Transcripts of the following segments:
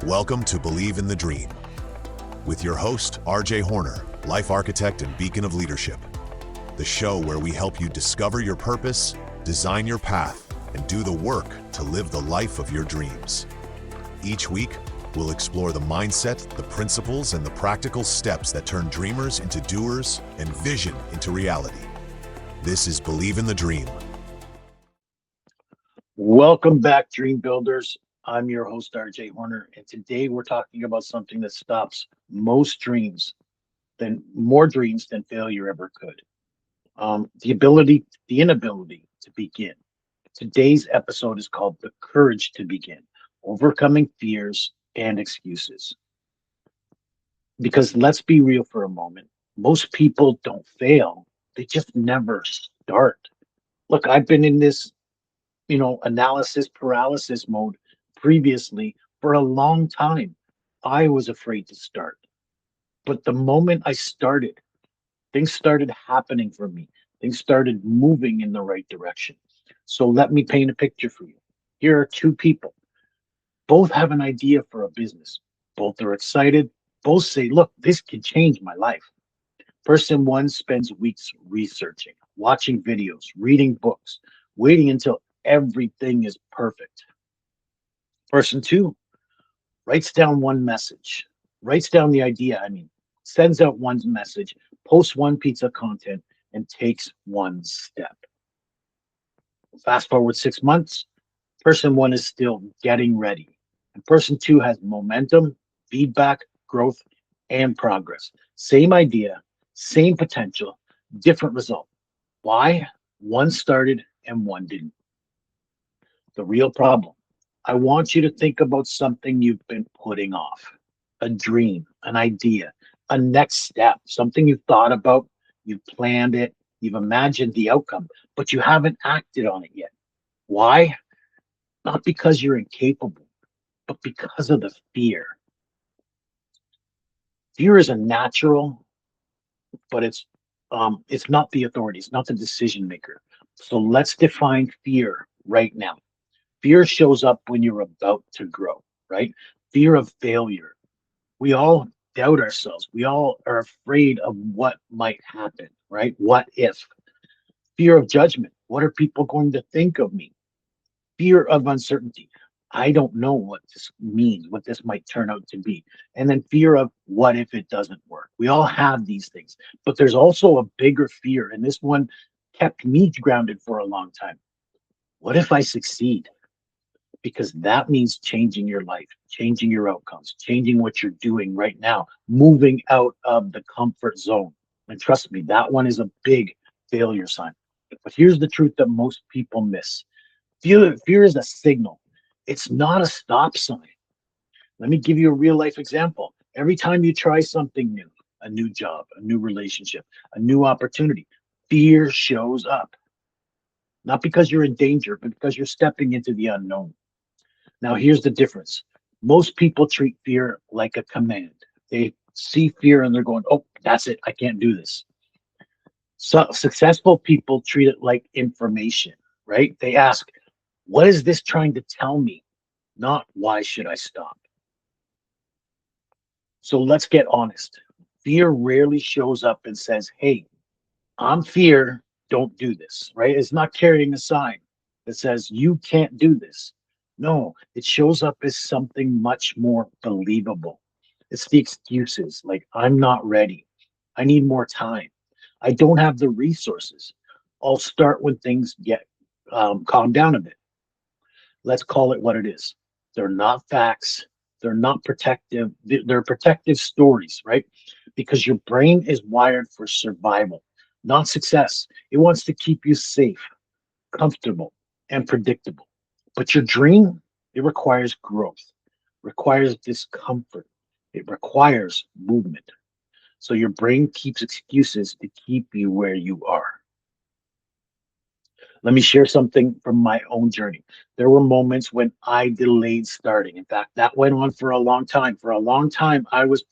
Welcome to Believe in the Dream with your host, RJ Horner, life architect and beacon of leadership. The show where we help you discover your purpose, design your path, and do the work to live the life of your dreams. Each week, we'll explore the mindset, the principles, and the practical steps that turn dreamers into doers and vision into reality. This is Believe in the Dream. Welcome back, Dream Builders. I'm your host, RJ Horner, and today we're talking about something that stops more dreams than failure ever could. The inability to begin. Today's episode is called The Courage to Begin, Overcoming Fears and Excuses. Because let's be real for a moment, most people don't fail, they just never start. Look, I've been in this analysis paralysis mode previously for a long time. I was afraid to start. But the moment I started, things started happening for me. Things started moving in the right direction. So let me paint a picture for you. Here are two people. Both have an idea for a business. Both are excited. Both say, look, this can change my life. Person one spends weeks researching, watching videos, reading books, waiting until everything is perfect. Person two writes down one message, writes down the idea, sends out one message, posts one piece of content, and takes one step. Fast forward 6 months, person one is still getting ready. And person two has momentum, feedback, growth, and progress. Same idea, same potential, different result. Why? One started and one didn't. The real problem. I want you to think about something you've been putting off, a dream, an idea, a next step, something you thought about, you've planned it, you've imagined the outcome, but you haven't acted on it yet. Why? Not because you're incapable, but because of the fear. Fear is a natural, but it's not the authority, it's not the decision maker. So let's define fear right now. Fear shows up when you're about to grow, right? Fear of failure. We all doubt ourselves. We all are afraid of what might happen, right? What if? Fear of judgment. What are people going to think of me? Fear of uncertainty. I don't know what this means, what this might turn out to be. And then fear of what if it doesn't work? We all have these things, but there's also a bigger fear. And this one kept me grounded for a long time. What if I succeed? Because that means changing your life, changing your outcomes, changing what you're doing right now, moving out of the comfort zone. And trust me, that one is a big failure sign. But here's the truth that most people miss. Fear is a signal. It's not a stop sign. Let me give you a real life example. Every time you try something new, a new job, a new relationship, a new opportunity, fear shows up. Not because you're in danger, but because you're stepping into the unknown. Now, here's the difference. Most people treat fear like a command. They see fear and they're going, oh, that's it. I can't do this. So successful people treat it like information, right? They ask, what is this trying to tell me? Not why should I stop? So let's get honest. Fear rarely shows up and says, hey, I'm fear. Don't do this, right? It's not carrying a sign that says you can't do this. No, it shows up as something much more believable. It's the excuses like, I'm not ready. I need more time. I don't have the resources. I'll start when things get calmed down a bit. Let's call it what it is. They're not facts. They're not protective. They're protective stories, right? Because your brain is wired for survival, not success. It wants to keep you safe, comfortable, and predictable. But your dream, it requires growth, requires discomfort, it requires movement. So your brain keeps excuses to keep you where you are. Let me share something from my own journey. There were moments when I delayed starting. In fact, that went on for a long time. For a long time, I was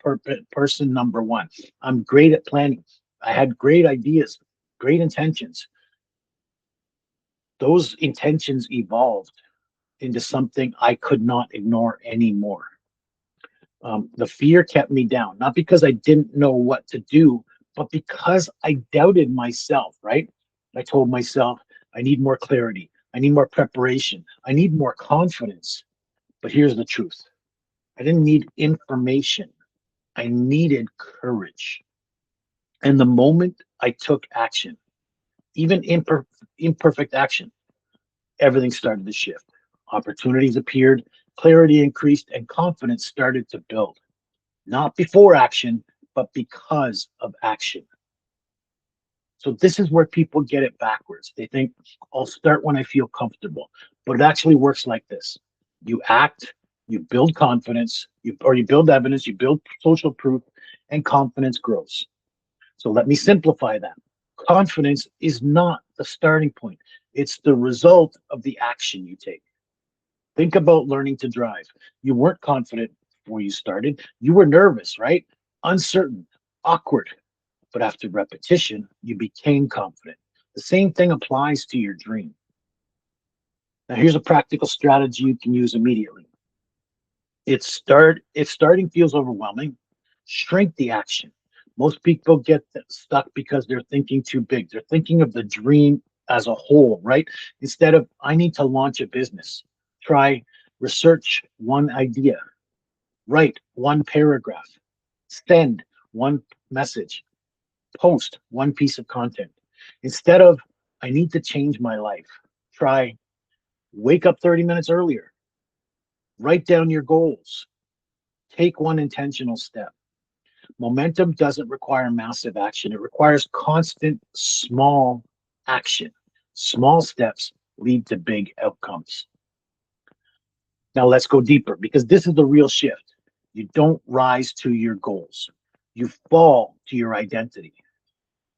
person number one. I'm great at planning. I had great ideas, great intentions. Those intentions evolved into something I could not ignore anymore. The fear kept me down, not because I didn't know what to do, but because I doubted myself, right? I told myself, I need more clarity. I need more preparation. I need more confidence. But here's the truth: I didn't need information, I needed courage. And the moment I took action, even imperfect action, everything started to shift. Opportunities appeared, clarity increased, and confidence started to build. Not before action, but because of action. So this is where people get it backwards. They think I'll start when I feel comfortable, but it actually works like this. You act, you build confidence, you build evidence, you build social proof, and confidence grows. So let me simplify that. Confidence is not the starting point. It's the result of the action you take. Think about learning to drive. You weren't confident before you started. You were nervous, right? Uncertain, awkward. But after repetition, you became confident. The same thing applies to your dream. Now, here's a practical strategy you can use immediately. If starting feels overwhelming, shrink the action. Most people get stuck because they're thinking too big. They're thinking of the dream as a whole, right? Instead of, I need to launch a business. Try research one idea, write one paragraph, send one message, post one piece of content. Instead of, I need to change my life, try wake up 30 minutes earlier, write down your goals, take one intentional step. Momentum doesn't require massive action, it requires constant, small action. Small steps lead to big outcomes. Now, let's go deeper because this is the real shift. You don't rise to your goals, you fall to your identity.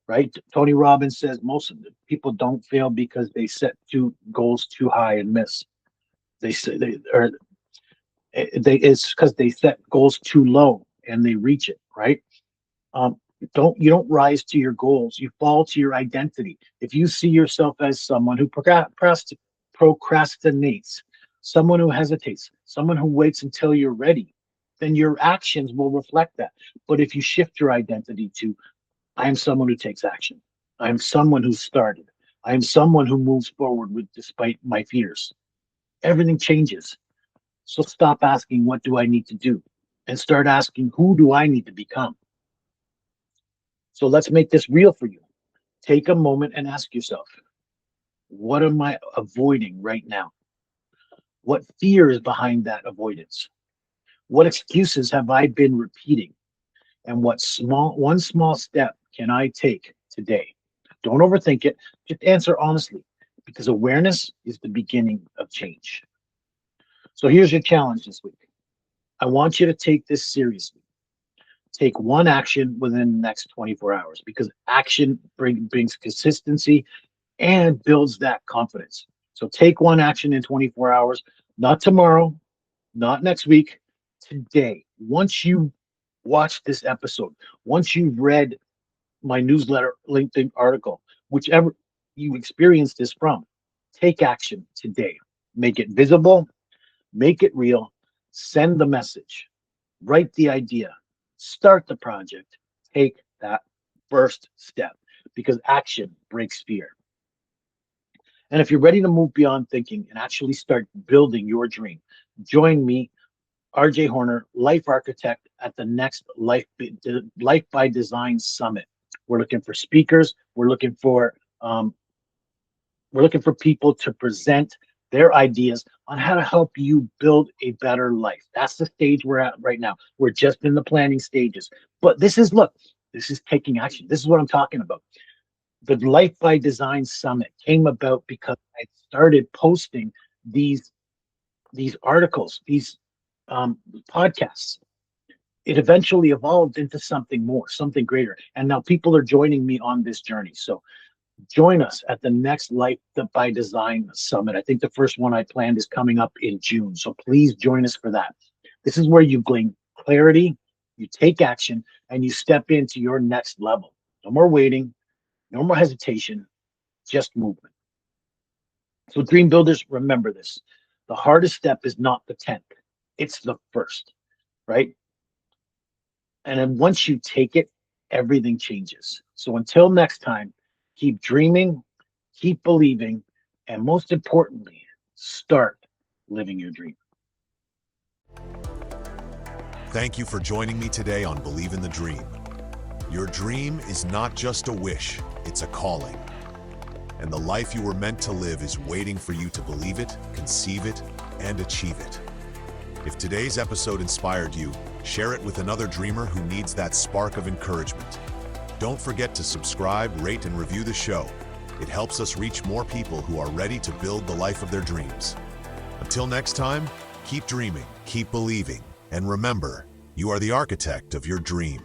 Right? Tony Robbins says most of the people don't fail because they set two goals too high and miss. They say they it's because they set goals too low and they reach it. Right? Um, you don't rise to your goals. You fall to your identity. If you see yourself as someone who procrastinates, someone who hesitates, someone who waits until you're ready, then your actions will reflect that. But if you shift your identity to I am someone who takes action. I am someone who started. I am someone who moves forward with despite my fears. Everything changes. So stop asking what do I need to do and start asking who do I need to become. So let's make this real for you. Take a moment and ask yourself, what am I avoiding right now? What fear is behind that avoidance? What excuses have I been repeating? And what one small step can I take today? Don't overthink it. Just answer honestly because awareness is the beginning of change. So here's your challenge this week. I want you to take this seriously. Take one action within the next 24 hours because action brings consistency and builds that confidence. So take one action in 24 hours, not tomorrow, not next week, today. Once you watch this episode, once you've read my newsletter, LinkedIn article, whichever you experience this from, take action today. Make it visible, make it real, send the message, write the idea, start the project, take that first step because action breaks fear. And if you're ready to move beyond thinking and actually start building your dream, join me, RJ Horner, life architect, at the next Life by Design Summit. We're looking for speakers. Um, we're looking for people to present their ideas on how to help you build a better life. That's the stage we're at right now. We're just in the planning stages. But this is taking action. This is what I'm talking about. The Life by Design Summit came about because I started posting these these articles, these um, podcasts. It eventually evolved into something more, something greater. And now people are joining me on this journey. So join us at the next Life by Design Summit. I think the first one I planned is coming up in June. So please join us for that. This is where you gain clarity, you take action, and you step into your next level. No more waiting, no more hesitation, just movement. So, dream builders, remember this: the hardest step is not the 10th, it's the first, right? And then once you take it, everything changes. So until next time, keep dreaming, keep believing, and most importantly, start living your dream. Thank you for joining me today on Believe in the Dream. Your dream is not just a wish, it's a calling. And the life you were meant to live is waiting for you to believe it, conceive it, and achieve it. If today's episode inspired you, share it with another dreamer who needs that spark of encouragement. Don't forget to subscribe, rate, and review the show. It helps us reach more people who are ready to build the life of their dreams. Until next time, keep dreaming, keep believing, and remember, you are the architect of your dream.